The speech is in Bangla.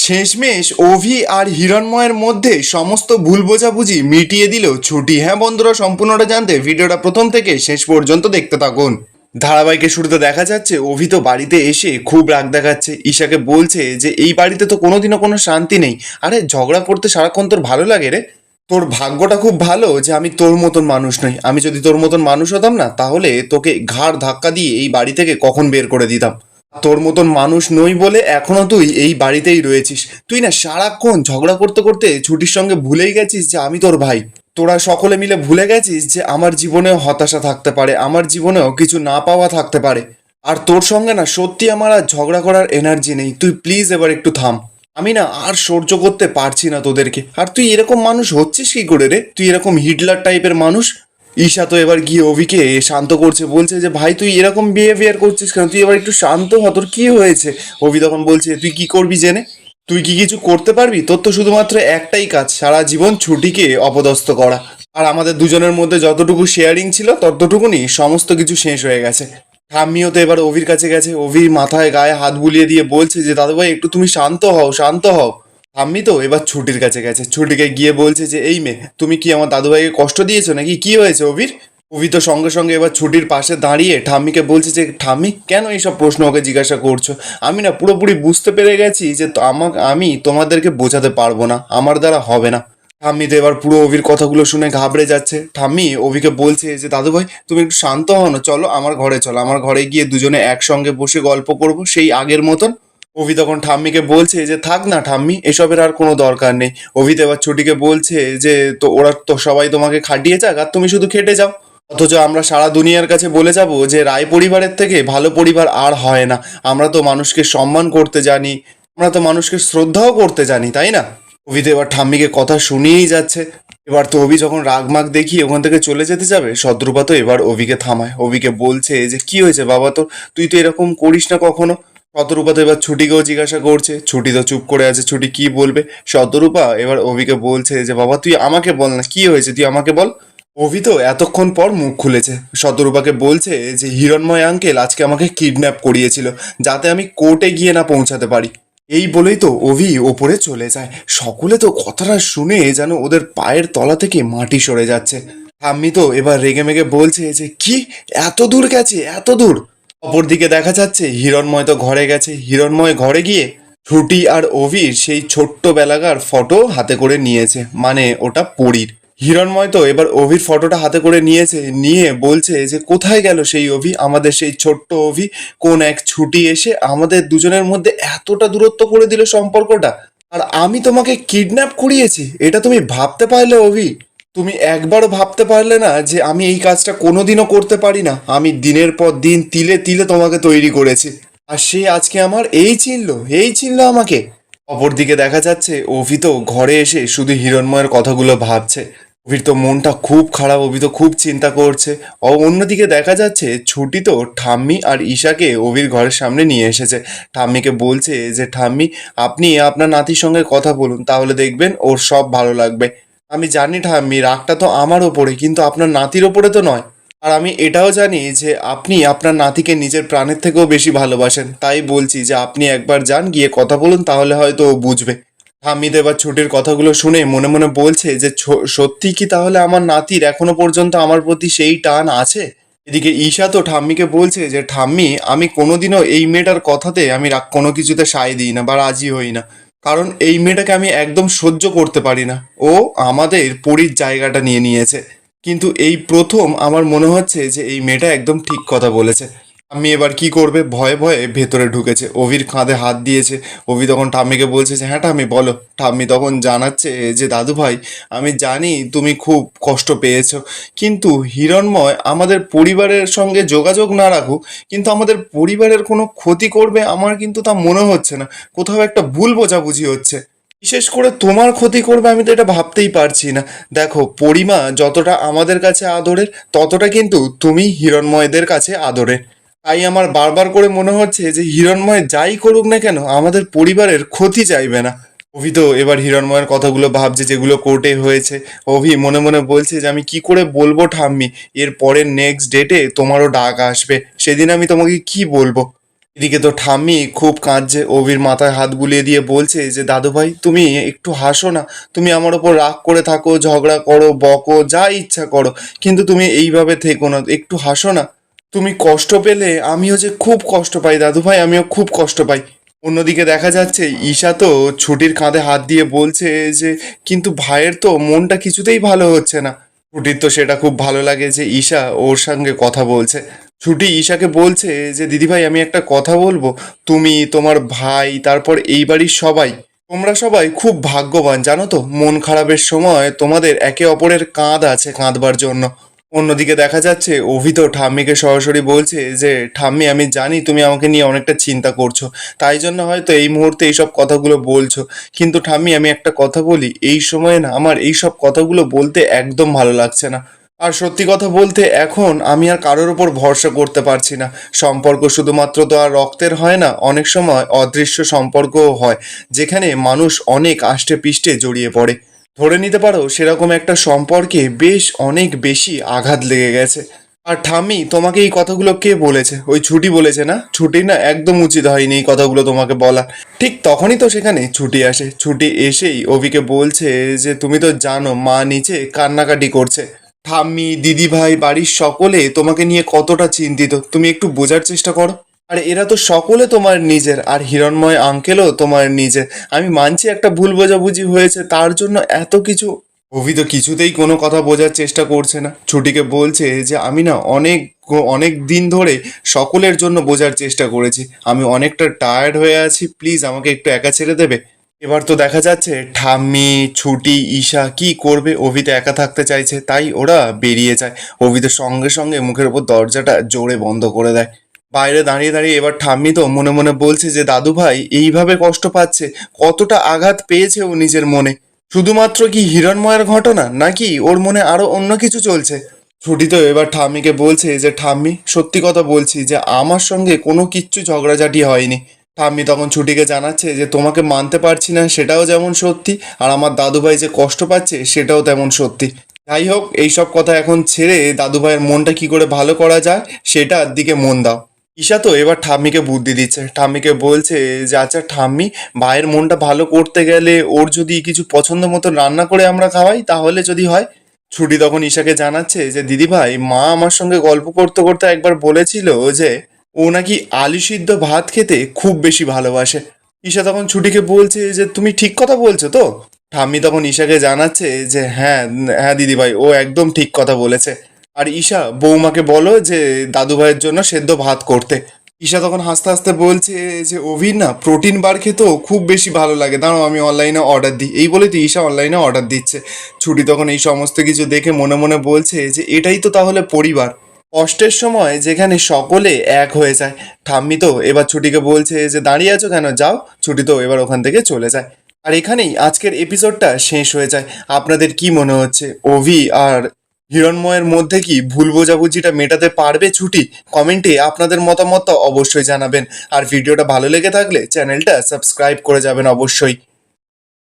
শেষমেশ অভি আর হিরণময়ের মধ্যে সমস্ত ভুল বোঝাবুঝি মিটিয়ে দিল ছুটি। হ্যাঁ বন্ধুরা, সম্পূর্ণটা জানতে ভিডিওটা প্রথম থেকে শেষ পর্যন্ত দেখতে থাকুন। ধারাবাহিকের শুরুতে দেখা যাচ্ছে অভি তো বাড়িতে এসে খুব রাগ দেখাচ্ছে, ঈশাকে বলছে যে এই বাড়িতে তো কোনোদিনও কোনো শান্তি নেই। আরে ঝগড়া করতে সারাক্ষণ তোর ভালো লাগে রে? তোর ভাগ্যটা খুব ভালো যে আমি তোর মতন মানুষ নই। আমি যদি তোর মতন মানুষ হতাম না, তাহলে তোকে ঘাড় ধাক্কা দিয়ে এই বাড়ি থেকে কখন বের করে দিতাম। তোর মতন মানুষ নই বলে এখনো তুই এই বাড়িতেই রয়েছিস। তুই না সারাক্ষণ ঝগড়া করতে করতে ছুটির সঙ্গে ভুলেই গেছিস যে আমি তোর ভাই। তোরা সকলে মিলে ভুলে গেছিস যে আমার জীবনেও হতাশা থাকতে পারে, আমার জীবনেও কিছু না পাওয়া থাকতে পারে। আর তোর সঙ্গে না সত্যি আমার আর ঝগড়া করার এনার্জি নেই। তুই প্লিজ এবার একটু থাম। আমি না আর সহ্য করতে পারছি না তোদেরকে। আর তুই এরকম মানুষ হচ্ছিস কি করে রে? তুই এরকম হিটলার টাইপের মানুষ। ঈশা তো এবার গিয়ে অভিকে শান্ত করছে, বলছে যে ভাই তুই এরকম বিহেভিয়ার করছিস কেন? তুই এবার একটু শান্ত হ, তোর কি হয়েছে? অভি তখন বলছে তুই কি করবি জেনে? তুই কি কিছু করতে পারবি? তোর তো শুধুমাত্র একটাই কাজ, সারা জীবন ছুটিকে অপদস্থ করা। আর আমাদের দুজনের মধ্যে যতটুকু শেয়ারিং ছিল ততটুকুনি সমস্ত কিছু শেষ হয়ে গেছে। ঠাম্মিও তো এবার অভির কাছে গেছে, অভির মাথায় গায়ে হাত বুলিয়ে দিয়ে বলছে যে দাদু ভাই একটু তুমি শান্ত হও, শান্ত হও। ঠাম্মি তো এবার ছুটির কাছে গেছে, ছুটিকে গিয়ে বলছে যে এই মেয়ে, তুমি কি আমার দাদু ভাইকে কষ্ট দিয়েছো নাকি? কি হয়েছে অভির? অভি তো সঙ্গে সঙ্গে এবার ছুটির পাশে দাঁড়িয়ে ঠাম্মিকে বলছে যে ঠাম্মি কেন এইসব প্রশ্ন ওকে জিজ্ঞাসা করছো? আমি না পুরোপুরি বুঝতে পেরে গেছি যে আমি তোমাদেরকে বোঝাতে পারবো না, আমার দ্বারা হবে না। ঠাম্মি তো এবার পুরো অভির কথাগুলো শুনে ঘাবড়ে যাচ্ছে। ঠাম্মি অভিকে বলছে যে দাদু ভাই তুমি একটু শান্ত হও না, চলো আমার ঘরে, চলো আমার ঘরে গিয়ে দুজনে একসঙ্গে বসে গল্প করব সেই আগের মতন। অভি তখন ঠাম্মিকে বলছে যে থাক না ঠাম্মি, এসবের আর কোনো দরকার নেই। অভি তো এবার ছুটিকে বলছে যে তো ওরা তো সবাই তোমাকে খাটিয়ে যাক আর তুমি শুধু খেটে যাও। অথচ আমরা সারা দুনিয়ার কাছে বলে যাব যে রায় পরিবারের থেকে ভালো পরিবার আর হয় না। আমরা তো মানুষকে সম্মান করতে জানি, আমরা তো মানুষকে শ্রদ্ধাও করতে জানি, তাই না? অভি তো এবার ঠাম্মিকে কথা শুনিয়েই যাচ্ছে। এবার তো অভি যখন রাগমাগ দেখিয়ে ওখান থেকে চলে যেতে যাবে, শত্রুপা তো এবার অভিকে থামায়, অভিকে বলছে যে কি হয়েছে বাবা তোর? তুই তো এরকম করিস না কখনো। শতরূপা তো এবার ছুটিকেও জিজ্ঞাসা করছে, ছুটি তো চুপ করে আছে, ছুটি কি বলবে। শতরূপা এবার অভিকে বলছে যে বাবা তুই আমাকে বল না, কি হয়েছে তুই আমাকে বল। অভি তো এতক্ষণ পর মুখ খুলেছে, শতরূপাকে বলছে যে হিরণময় আঙ্কেল আজকে আমাকে কিডন্যাপ করিয়েছিল, যাতে আমি কোর্টে গিয়ে না পৌঁছাতে পারি। এই বলেই তো অভি ওপরে চলে যায়। সকলে তো কথাটা শুনে যেন ওদের পায়ের তলা থেকে মাটি সরে যাচ্ছে। ঠাম্মি তো এবার রেগে মেগে বলছে যে কি, এত দূর গেছে, এত দূর? অপরদিকে দেখা যাচ্ছে হিরণময় তো ঘরে গেছে। হিরণময় ঘরে গিয়ে ছুটি আর অভির সেই ছোট্ট বেলাকার ফটো হাতে করে নিয়েছে, মানে ওটা পরীর। হিরণময় তো এবার অভির ফটোটা হাতে করে নিয়েছে, নিয়ে বলছে যে কোথায় গেল সেই অভি, আমাদের সেই ছোট্ট অভি? কোন এক ছুটি এসে আমাদের দুজনের মধ্যে এতটা দূরত্ব করে দিল সম্পর্কটা। আর আমি তোমাকে কিডন্যাপ করিয়েছি, এটা তুমি ভাবতে পারলে অভি? তুমি একবারও ভাবতে পারলে না যে আমি এই কাজটা কোনোদিনও করতে পারি না? আমি দিনের পর দিন তিলে তিলে তোমাকে তৈরি করেছি, আর সে আজকে আমার এই চিনলো আমাকে। অপরদিকে দেখা যাচ্ছে অভি তো ঘরে এসে শুধু হিরণময়ের কথাগুলো ভাবছে। অভির তো মনটা খুব খারাপ, অভি তো খুব চিন্তা করছে। অন্যদিকে দেখা যাচ্ছে ছুটি তো ঠাম্মি আর ঈশাকে অভির ঘরের সামনে নিয়ে এসেছে। ঠাম্মিকে বলছে যে ঠাম্মি আপনি আপনার নাতির সঙ্গে কথা বলুন, তাহলে দেখবেন ওর সব ভালো লাগবে। আমি জানি ঠাম্মি রাগটা তো আমার ওপরে, কিন্তু আপনার নাতির ওপরে তো নয়। আর আমি এটাও জানি যে আপনি আপনার নাতিকে নিজের প্রাণের থেকেও বেশি ভালোবাসেন, তাই বলছি যে আপনি একবার যান, গিয়ে কথা বলুন, তাহলে হয়তো ও বুঝবে। হামিদ এবার ছুটির কথাগুলো শুনে মনে মনে বলছে যে সত্যি কি তাহলে আমার নাতির এখনো পর্যন্ত আমার প্রতি সেই টান আছে? এদিকে ঈশা তো ঠাম্মিকে বলছে যে ঠাম্মি আমি কোনোদিনও এই মেয়েটার কথাতে আমি কোনো কিছুতে সায় দিই না বা রাজি হই না, কারণ এই মেয়েটাকে আমি একদম সহ্য করতে পারি না। ও আমাদের পরীর জায়গাটা নিয়ে নিয়েছে। কিন্তু এই প্রথম আমার মনে হচ্ছে যে এই মেয়েটা একদম ঠিক কথা বলেছে। আমি এবার কি করবে ভয়ে ভয়ে ভেতরে ঢুকেছে, অভির কাঁধে হাত দিয়েছে। অভি তখন ঠাম্মিকে বলছে যে হ্যাঁ ঠাম্মি বলো। ঠাম্মি তখন জানাচ্ছে যে দাদু ভাই আমি জানি তুমি খুব কষ্ট পেয়েছো, কিন্তু হিরণময় আমাদের পরিবারের সঙ্গে যোগাযোগ না রাখুক, কিন্তু আমাদের পরিবারের কোনো ক্ষতি করবে আমার কিন্তু তা মনে হচ্ছে না। কোথাও একটা ভুল বোঝাবুঝি হচ্ছে, বিশেষ করে তোমার ক্ষতি করবে আমি তো এটা ভাবতেই পারছি না। দেখো পরিমা যতটা আমাদের কাছে আদরের, ততটা কিন্তু তুমি হিরণময়দের কাছে আদরের। তাই আমার বারবার করে মনে হচ্ছে যে হিরণময় যাই করুক না কেন আমাদের পরিবারের ক্ষতি চাইবে না। অভি তো এবার হিরণময়ের কথাগুলো ভাবছে যেগুলো কোর্টে হয়েছে। অভি মনে মনে বলছে যে আমি কি করে বলবো ঠাম্মি, এর পরের নেক্সট ডেটে তোমারও ডাক আসবে, সেদিন আমি তোমাকে কি বলবো? এদিকে তো ঠাম্মি খুব কাঁদছে, অভির মাথায় হাত বুলিয়ে দিয়ে বলছে যে দাদু ভাই তুমি একটু হাসো না, তুমি আমার ওপর রাগ করে থাকো, ঝগড়া করো, বকো, যা ইচ্ছা করো, কিন্তু তুমি এইভাবে থেকো না, একটু হাসো না। তুমি কষ্ট পেলে আমিও যে খুব কষ্ট পাই দাদু ভাই, আমিও খুব কষ্ট পাই। অন্যদিকে দেখা যাচ্ছে ঈশা তো ছুটির কাঁধে হাত দিয়ে বলছে যে কিন্তু ভাইয়ের তো মনটা কিছুতেই ভালো হচ্ছে না। ছুটির তো সেটা খুব ভালো লাগে যে ঈশা ওর সঙ্গে কথা বলছে। ছুটি ঈশাকে বলছে যে দিদিভাই আমি একটা কথা বলবো, তুমি, তোমার ভাই, তারপর এই বাড়ির সবাই, তোমরা সবাই খুব ভাগ্যবান জানো তো, মন খারাপের সময় তোমাদের একে অপরের কাঁধ আছে কাঁদবার জন্য। অন্যদিকে দেখা যাচ্ছে অভি তো ঠাম্মিকে সরাসরি বলছে যে ঠাম্মি আমি জানি তুমি আমাকে নিয়ে অনেকটা চিন্তা করছো, তাই জন্য হয়তো এই মুহূর্তে এইসব কথাগুলো বলছো, কিন্তু ঠাম্মি আমি একটা কথা বলি, এই সময়ে না আমার এইসব কথাগুলো বলতে একদম ভালো লাগছে না। আর সত্যি কথা বলতে এখন আমি আর কারোর ওপর ভরসা করতে পারছি না। সম্পর্ক শুধুমাত্র তো আর রক্তের হয় না, অনেক সময় অদৃশ্য সম্পর্কও হয়, যেখানে মানুষ অনেক আষ্টে পিষ্টে জড়িয়ে পড়ে। ধরে নিতে পারো সেরকম একটা সম্পর্কে বেশ অনেক বেশি আঘাত লেগে গেছে। আর ঠাম্মি তোমাকে এই কথাগুলো কে বলেছে? ওই ছুটি বলেছে না? ছুটি না একদম উচিত হয়নি এই কথাগুলো তোমাকে বলা। ঠিক তখনই তো সেখানে ছুটি আসে, ছুটি এসেই অভিকে বলছে যে তুমি তো জানো মা নিচে কান্নাকাটি করছে, ঠাম্মি, দিদিভাই, বাড়ির সকলে তোমাকে নিয়ে কতটা চিন্তিত, তুমি একটু বোঝার চেষ্টা করো। আর এরা তো সকলে তোমার নিজের, আর হিরণময় আঙ্কেলও তোমার নিজের। আমি মানছি একটা ভুল বোঝাবুঝি হয়েছে, তার জন্য এত কিছু। অভি তো কিছুতেই কোনো কথা বোঝার চেষ্টা করছে না, ছুটিকে বলছে যে আমি না অনেক অনেক দিন ধরে সকলের জন্য বোঝার চেষ্টা করেছি, আমি অনেকটা টায়ার্ড হয়ে আছি, প্লিজ আমাকে একটু একা ছেড়ে দেবে। এবার তো দেখা যাচ্ছে ঠাম্মি, ছুটি, ঈশা কি করবে, অভি তো একা থাকতে চাইছে, তাই ওরা বেরিয়ে যায়। অভি তো সঙ্গে সঙ্গে মুখের ওপর দরজাটা জোরে বন্ধ করে দেয়। বাইরে দাঁড়িয়ে দাঁড়িয়ে এবার ঠাম্মি তো মনে মনে বলছে যে দাদু ভাই এইভাবে কষ্ট পাচ্ছে, কতটা আঘাত পেয়েছে ও নিজের মনে। শুধুমাত্র কি হিরণময়ের ঘটনা, নাকি ওর মনে আরো অন্য কিছু চলছে? ছুটি তো এবার ঠাম্মিকে বলছে যে ঠাম্মি সত্যি কথা বলছি যে আমার সঙ্গে কোনো কিচ্ছু ঝগড়াঝাটি হয়নি। ঠাম্মি তখন ছুটিকে জানাচ্ছে যে তোমাকে মানতে পারছি না সেটাও যেমন সত্যি, আর আমার দাদুভাই যে কষ্ট পাচ্ছে সেটাও তেমন সত্যি। যাই হোক এইসব কথা এখন ছেড়ে দাদুভাইয়ের মনটা কি করে ভালো করা যায় সেটার দিকে মন দাও। ঈশা তো এবার ঠাম্মিকে বুদ্ধি দিচ্ছে, ঠাম্মিকে বলছে যে আচ্ছা ঠাম্মি, ভাইয়ের মনটা ভালো করতে গেলে ওর যদি কিছু পছন্দ মতো রান্না করে আমরা খাওয়াই তাহলে যদি হয়। ছুটি তখন ঈশাকে জানাচ্ছে যে দিদিভাই মা আমার সঙ্গে গল্প করতে করতে একবার বলেছিল যে ও নাকি আলু সিদ্ধ ভাত খেতে খুব বেশি ভালোবাসে। ঈশা তখন ছুটিকে বলছে যে তুমি ঠিক কথা বলছো তো? ঠাম্মি তখন ঈশাকে জানাচ্ছে যে হ্যাঁ হ্যাঁ দিদিভাই, ও একদম ঠিক কথা বলেছে। আর ঈশা বৌমাকে বলো যে দাদু ভাইয়ের জন্য সেদ্ধ ভাত করতে। ঈশা তখন হাসতে হাসতে বলছে যে অভির না প্রোটিন বার খেতেও খুব বেশি ভালো লাগে, দাঁড়াও আমি অনলাইনে অর্ডার দিই, এই বলে তো ঈশা অনলাইনে অর্ডার দিচ্ছে। ছুটি তখন এই সমস্ত কিছু দেখে মনে মনে বলছে যে এটাই তো তাহলে পরিবার, কষ্টের সময় যেখানে সকলে এক হয়ে যায়। ঠাম্মি তো এবার ছুটিকে বলছে যে দাঁড়িয়ে আছো কেন, যাও। ছুটি তো এবার ওখান থেকে চলে যায়। আর এখানেই আজকের এপিসোডটা শেষ হয়ে যায়। আপনাদের কি মনে হচ্ছে, অভি আর হিরণময়ের মধ্যে কি ভুল বোঝাবুঝিটা মেটাতে পারবে ছুটি? কমেন্টে আপনাদের মতামত অবশ্যই জানাবেন। আর ভিডিওটা ভালো লেগে থাকলে চ্যানেলটা সাবস্ক্রাইব করে যাবেন অবশ্যই।